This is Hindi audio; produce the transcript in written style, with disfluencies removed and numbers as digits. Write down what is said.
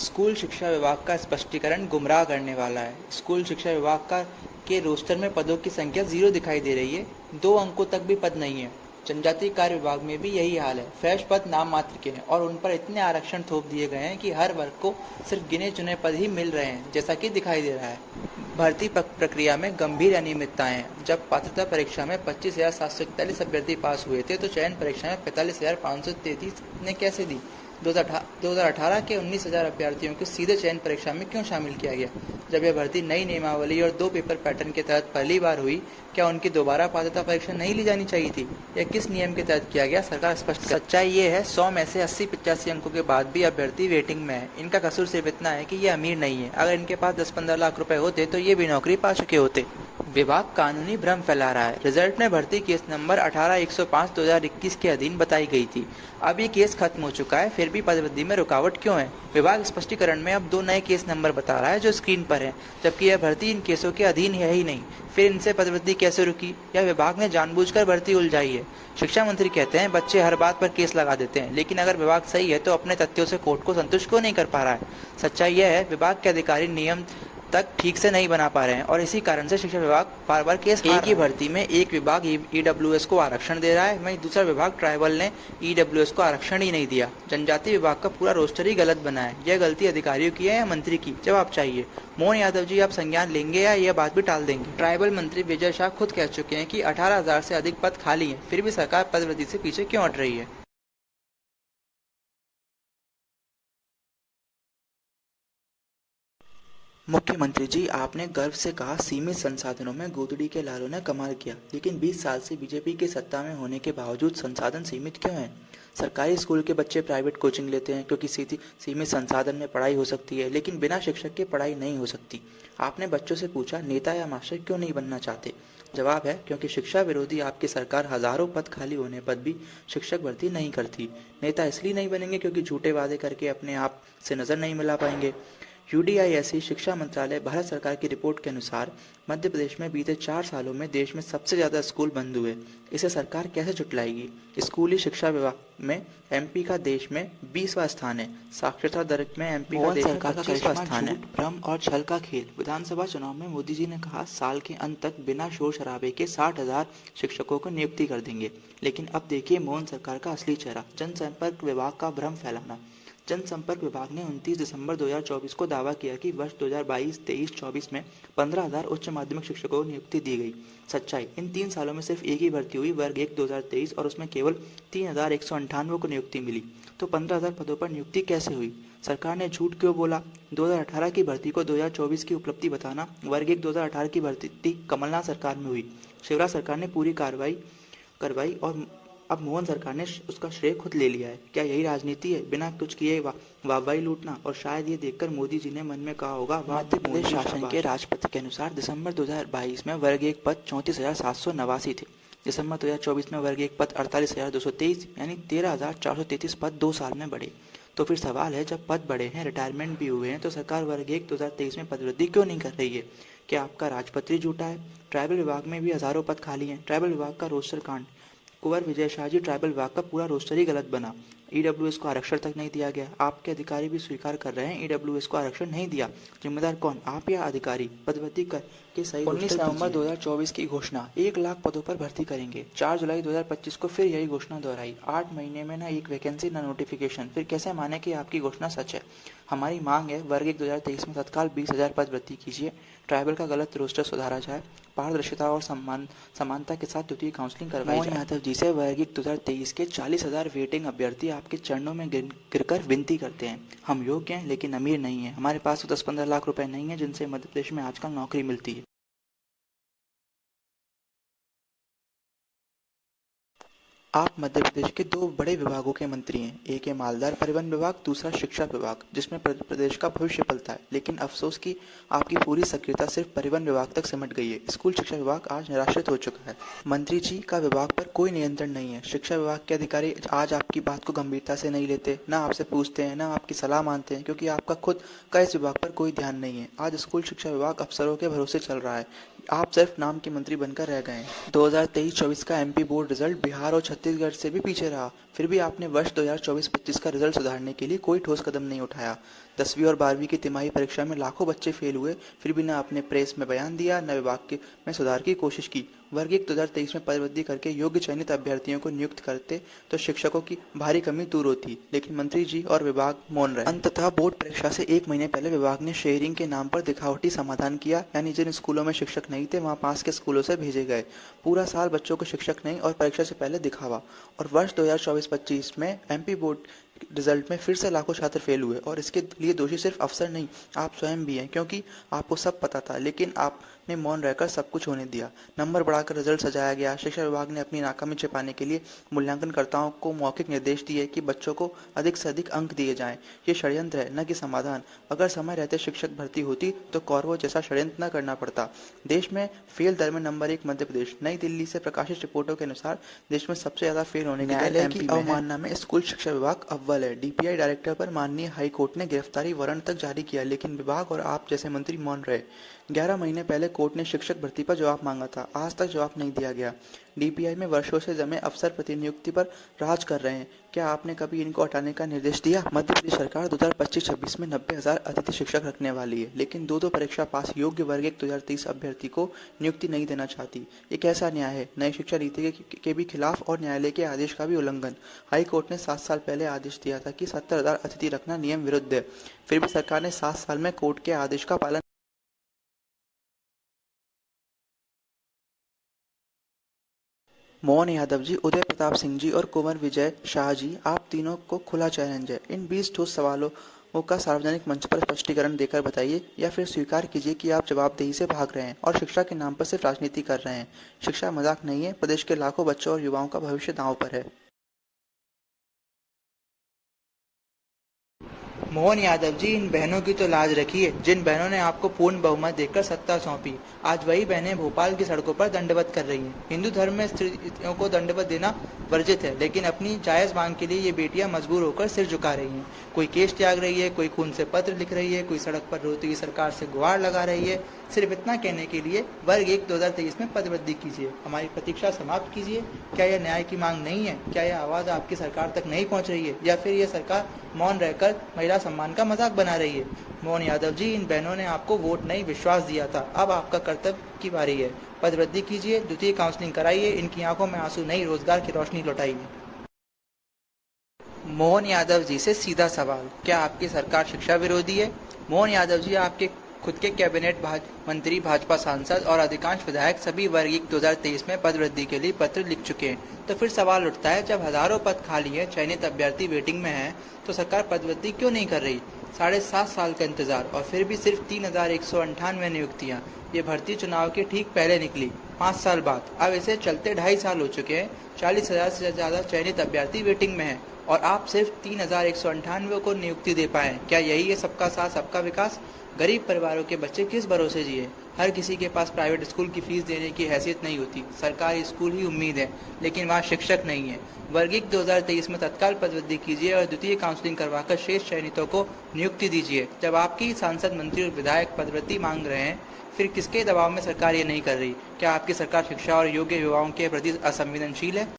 स्कूल शिक्षा विभाग का स्पष्टीकरण गुमराह करने वाला है। स्कूल शिक्षा विभाग का के रोस्टर में पदों की संख्या 0 दिखाई दे रही है। 2 अंकों तक भी पद नहीं है। जनजातीय कार्य विभाग में भी यही हाल है। फ्रेश पद नाम मात्र के हैं और उन पर इतने आरक्षण थोप दिए गए हैं कि हर वर्ग को सिर्फ गिने चुने पद ही मिल रहे हैं, जैसा कि दिखाई दे रहा है। भर्ती प्रक्रिया में गंभीर अनियमितताएं हैं। जब पात्रता परीक्षा में 25,741 अभ्यर्थी पास हुए थे तो चयन परीक्षा में 45,533 ने कैसे दी? 2018 के 19,000 अभ्यर्थियों को सीधे चयन परीक्षा में क्यों शामिल किया गया? जब यह भर्ती नई नियमावली और 2 पेपर पैटर्न के तहत पहली बार हुई, क्या उनकी दोबारा पात्रता परीक्षा नहीं ली जानी चाहिए थी? यह किस नियम के तहत किया गया? सरकार स्पष्ट करे। सच्चाई ये है, 100 में से 80-85 अंकों के बाद भी अभ्यर्थी वेटिंग में है। इनका कसूर सिर्फ इतना है कि ये अमीर नहीं है। अगर इनके पास 10-15 लाख रुपए होते तो ये भी नौकरी पा चुके होते। विभाग कानूनी भ्रम फैला रहा है। रिजल्ट में भर्ती केस नंबर 18-105/2021 के अधीन बताई गई थी। अब ये केस खत्म हो चुका है, फिर भी पदवृद्धि में रुकावट क्यों है? विभाग स्पष्टीकरण में अब 2 नए केस नंबर बता रहा है जो स्क्रीन पर है, जबकि यह भर्ती इन केसों के अधीन है ही नहीं। फिर इनसे पदवृद्धि कैसे रुकी? या विभाग ने जानबूझकर भर्ती उलझाई है? शिक्षा मंत्री कहते हैं बच्चे हर बात पर केस लगा देते हैं, लेकिन अगर विभाग सही है तो अपने तथ्यों से कोर्ट को संतुष्ट क्यों नहीं कर पा रहा है? सच्चाई यह है, विभाग के अधिकारी नियम तक ठीक से नहीं बना पा रहे हैं और इसी कारण से शिक्षा विभाग बार बार केस एक ही भर्ती में एक विभाग ईडब्ल्यूएस को आरक्षण दे रहा है, वहीं दूसरा विभाग ट्राइबल ने ईडब्ल्यूएस को आरक्षण ही नहीं दिया। जनजातीय विभाग का पूरा रोस्टर ही गलत बना है। यह गलती अधिकारियों की है या मंत्री की? जवाब चाहिए। मोहन यादव जी, आप संज्ञान लेंगे या यह बात भी टाल देंगे? ट्राइबल मंत्री विजय शाह खुद कह चुके हैं कि 18,000 से अधिक पद खाली हैं, फिर भी सरकार पदवृद्धि से पीछे क्यों हट रही है? मुख्यमंत्री जी, आपने गर्व से कहा सीमित संसाधनों में गोदड़ी के लालों ने कमाल किया, लेकिन 20 साल से बीजेपी के सत्ता में होने के बावजूद संसाधन सीमित क्यों हैं? सरकारी स्कूल के बच्चे प्राइवेट कोचिंग लेते हैं क्योंकि सीमित संसाधन में पढ़ाई हो सकती है, लेकिन बिना शिक्षक के पढ़ाई नहीं हो सकती। आपने बच्चों से पूछा नेता या मास्टर क्यों नहीं बनना चाहते? जवाब है क्योंकि शिक्षा विरोधी आपकी सरकार हजारों पद खाली होने पर भी शिक्षक भर्ती नहीं करती। नेता इसलिए नहीं बनेंगे क्योंकि झूठे वादे करके अपने आप से नजर नहीं मिला पाएंगे। यूडीआईएसई शिक्षा मंत्रालय भारत सरकार की रिपोर्ट के अनुसार मध्य प्रदेश में बीते 4 सालों में देश में सबसे ज्यादा स्कूल बंद हुए। इसे सरकार कैसे जुटलाएगी? स्कूली शिक्षा विभाग में एमपी का देश में 20वां स्थान है। साक्षरता दर में एमपी का देश में 25वां स्थान है। भ्रम और छल का खेल। विधानसभा चुनाव में मोदी जी ने कहा साल के अंत तक बिना शोर शराबे के 60,000 शिक्षकों को नियुक्ति कर देंगे, लेकिन अब देखिए मोहन सरकार का असली चेहरा, जनसंपर्क विभाग का भ्रम फैलाना। जनसंपर्क विभाग ने 29 दिसंबर 2024 को दावा किया कि वर्ष 2022-23-24 में 15,000 उच्च माध्यमिक शिक्षकों को नियुक्ति दी गई। सच्चाई, इन 3 सालों में सिर्फ एक ही भर्ती हुई, वर्ग 1 2023, और उसमें केवल 3,198 को नियुक्ति मिली। तो 15,000 पदों पर नियुक्ति कैसे हुई? सरकार ने झूठ क्यों बोला? 2018 की भर्ती को 2024 की उपलब्धि बताना। वर्ग 1 2018 की भर्ती कमलनाथ सरकार में हुई, शिवराज सरकार ने पूरी कार्रवाई करवाई और अब मोहन सरकार ने उसका श्रेय खुद ले लिया है। क्या यही राजनीति है? बिना कुछ किए वाहवाही लूटना। और शायद ये देखकर मोदी जी ने मन में कहा होगा, मध्य प्रदेश शासन के राजपत्र के अनुसार दिसंबर 2022 में वर्ग 1 पद 34,789 थे। दिसंबर 2024 में वर्ग 1 पद 48,223 यानी 13,433 पद 2 साल में बढ़े। तो फिर सवाल है, जब पद बढ़े हैं, रिटायरमेंट भी हुए हैं, तो सरकार वर्ग 1 2023 में पदवृद्धि क्यों नहीं कर रही है? क्या आपका राजपत्र झूठा है? ट्राइबल विभाग में भी हजारों पद खाली हैं। ट्राइबल विभाग का रोस्टर कांड। कुंवर विजय शाह जी, ट्राइबल विभाग का पूरा रोस्टर ही गलत बना। ईडब्ल्यूएस को आरक्षण तक नहीं दिया गया। आपके अधिकारी भी स्वीकार कर रहे हैं ईडब्ल्यूएस को आरक्षण नहीं दिया। जिम्मेदार कौन, आप या अधिकारी? पदवृद्धि कर के सही 19 नवंबर 2024 की घोषणा, 1 लाख पदों पर भर्ती करेंगे। 4 जुलाई 2025 को फिर यही घोषणा दोहराई। 8 महीने में न एक वैकेंसी न नोटिफिकेशन। फिर कैसे माने कि आपकी घोषणा सच है? हमारी मांग है वर्ग 1 2023 में तत्काल 20,000 पद भर्ती कीजिए। ट्राइबल का गलत रोस्टर सुधारा जाए। पारदर्शिता और समानता के साथ द्वितीय काउंसलिंग करवाई जाए। मोहन यादव जी से वर्ग 1 2023 के 40,000 वेटिंग अभ्यर्थी आपके चरणों में गिरकर विनती करते हैं, हम योग्य हैं लेकिन अमीर नहीं है। हमारे पास 10-15 लाख रुपए नहीं है जिनसे मध्य प्रदेश में आजकल नौकरी मिलती है। आप मध्य प्रदेश के 2 बड़े विभागों के मंत्री हैं, एक है मालदार परिवहन विभाग, दूसरा शिक्षा विभाग, जिसमें प्रदेश का भविष्य पलता है। लेकिन अफसोस कि आपकी पूरी सक्रियता सिर्फ परिवहन विभाग तक सिमट गई है। स्कूल शिक्षा विभाग आज निराश्रित हो चुका है। मंत्री जी का विभाग पर कोई नियंत्रण नहीं है। शिक्षा विभाग के अधिकारी आज आपकी बात को गंभीरता से नहीं लेते, ना आपसे पूछते हैं, ना आपकी सलाह मानते हैं, क्योंकि आपका खुद का इस विभाग पर कोई ध्यान नहीं है। आज स्कूल शिक्षा विभाग अफसरों के भरोसे चल रहा है। आप सिर्फ नाम के मंत्री बनकर रह गए। 2023-24 का एमपी बोर्ड रिजल्ट बिहार और छत्तीसगढ़ से भी पीछे रहा, फिर भी आपने वर्ष 2024-25 का रिजल्ट सुधारने के लिए कोई ठोस कदम नहीं उठाया। 10वीं और 12वीं की तिमाही परीक्षा में लाखों बच्चे फेल हुए, फिर भी न आपने प्रेस में बयान दिया, न विभाग में सुधार की कोशिश की। वर्ग 1 2023 में पदवृद्धि करके योग्य चयनित अभ्यर्थियों को नियुक्त करते तो शिक्षकों की भारी कमी दूर होती, लेकिन मंत्री जी और विभाग मौन रहे। अंततः बोर्ड परीक्षा से 1 महीने पहले विभाग ने शेयरिंग के नाम पर दिखावटी समाधान किया, यानी जिन स्कूलों में शिक्षक नहीं थे वहां पास के स्कूलों से भेजे गए। पूरा साल बच्चों को शिक्षक नहीं और परीक्षा से पहले दिखावा। और वर्ष 2024-25 में एमपी बोर्ड रिजल्ट में फिर से लाखों छात्र फेल हुए, और इसके लिए दोषी सिर्फ अफसर नहीं, आप स्वयं भी हैं, क्योंकि आपको सब पता था लेकिन आपने मौन रहकर सब कुछ होने दिया। नंबर बढ़ाकर रिजल्ट सजाया गया। शिक्षा विभाग ने अपनी नाकामी छिपाने के लिए मूल्यांकनकर्ताओं को मौखिक निर्देश दिए कि बच्चों को अधिक से अधिक अंक दिए जाएं। ये षड्यंत्र है, न कि समाधान। अगर समय रहते शिक्षक भर्ती होती तो कौरवों जैसा षड्यंत्र न करना पड़ता। देश में फेल दर में नंबर 1 मध्य प्रदेश। नई दिल्ली से प्रकाशित रिपोर्टों के अनुसार देश में सबसे ज्यादा फेल होने की दर एमपी में है। अवमानना में स्कूल शिक्षा विभाग अव्वल है। डीपीआई डायरेक्टर पर माननीय हाई कोर्ट ने गिरफ्तारी वारंट तक जारी किया, लेकिन विभाग और आप जैसे मंत्री मौन रहे। 11 महीने पहले कोर्ट ने शिक्षक भर्ती पर जवाब मांगा था, आज तक जवाब नहीं दिया गया। डीपीआई में वर्षों से जमे अफसर प्रतिनियुक्ति पर राज कर रहे हैं, क्या आपने कभी इनको हटाने का निर्देश दिया? मध्य प्रदेश सरकार 2025-26 में 90,000 अतिथि शिक्षक रखने वाली है, लेकिन दो परीक्षा पास योग्य वर्ग 1 2023 अभ्यर्थी को नियुक्ति नहीं देना चाहती। ये कैसा न्याय है? नई शिक्षा नीति के भी खिलाफ और न्यायालय के आदेश का भी उल्लंघन। हाई कोर्ट ने 7 साल पहले आदेश दिया था कि 70,000 अतिथि रखना नियम विरुद्ध है, फिर भी सरकार ने 7 साल में कोर्ट के आदेश का पालन। मोहन यादव जी, उदय प्रताप सिंह जी और कुंवर विजय शाह जी, आप तीनों को खुला चैलेंज है। इन 20 ठोस सवालों का सार्वजनिक मंच पर स्पष्टीकरण देकर बताइए, या फिर स्वीकार कीजिए कि आप जवाबदेही से भाग रहे हैं और शिक्षा के नाम पर सिर्फ राजनीति कर रहे हैं। शिक्षा मजाक नहीं है, प्रदेश के लाखों बच्चों और युवाओं का भविष्य दांव पर है। मोहन यादव जी, इन बहनों की तो लाज रखिए जिन बहनों ने आपको पूर्ण बहुमत देकर सत्ता सौंपी। आज वही बहनें भोपाल की सड़कों पर दंडवत कर रही हैं। हिंदू धर्म में स्त्रियों को दंडवत देना वर्जित है, लेकिन अपनी जायज मांग के लिए ये बेटियां मजबूर होकर सिर झुका रही हैं। कोई केस त्याग रही है, कोई खून से पत्र लिख रही है, कोई सड़क पर रोती हुई सरकार से गुहार लगा रही है, सिर्फ इतना कहने के लिए वर्ग 1 2023 में पदवृद्धि कीजिए, हमारी प्रतीक्षा समाप्त कीजिए। क्या यह न्याय की मांग नहीं है? क्या यह आवाज आपकी सरकार तक नहीं पहुंच रही है, या फिर यह सरकार मौन रहकर महिला सम्मान का मजाक बना रही है? मोहन यादव जी, इन बहनों ने आपको वोट नहीं विश्वास दिया था, अब आपका कर्तव्य की बारी है। पदवृद्धि कीजिए, द्वितीय काउंसलिंग कराइए, इनकी आंखों में आंसू नहीं, रोजगार की रोशनी लौटाइए। मोहन यादव जी से सीधा सवाल, क्या आपकी सरकार शिक्षा विरोधी है? मोहन यादव जी, आपके खुद के कैबिनेट मंत्री, भाजपा सांसद और अधिकांश विधायक सभी वर्ग 1 2023 में पदवृद्धि के लिए पत्र लिख चुके हैं। तो फिर सवाल उठता है, जब हजारों पद खाली है, चयनित अभ्यर्थी वेटिंग में है, तो सरकार पदवृद्धि क्यों नहीं कर रही? 7.5 साल का इंतजार और फिर भी सिर्फ 3,198 नियुक्तियां। ये भर्ती चुनाव के ठीक पहले निकली, 5 साल बाद। अब इसे चलते 2.5 साल हो चुके हैं। 40,000 से ज्यादा चयनित अभ्यर्थी वेटिंग में है और आप सिर्फ 3,198 को नियुक्ति दे पाए। क्या यही है सबका साथ सबका विकास? गरीब परिवारों के बच्चे किस भरोसे जिए? हर किसी के पास प्राइवेट स्कूल की फीस देने की हैसियत नहीं होती। सरकारी स्कूल ही उम्मीद है, लेकिन वहाँ शिक्षक नहीं है। वर्ग 1 2023 में तत्काल पदवृद्धि कीजिए और द्वितीय काउंसलिंग करवाकर शेष चयनितों को नियुक्ति दीजिए। जब आपकी सांसद, मंत्री और विधायक पदवृद्धि मांग रहे हैं, फिर किसके दबाव में सरकार ये नहीं कर रही? क्या आपकी सरकार शिक्षा और योग्य युवाओं के प्रति असंवेदनशील है?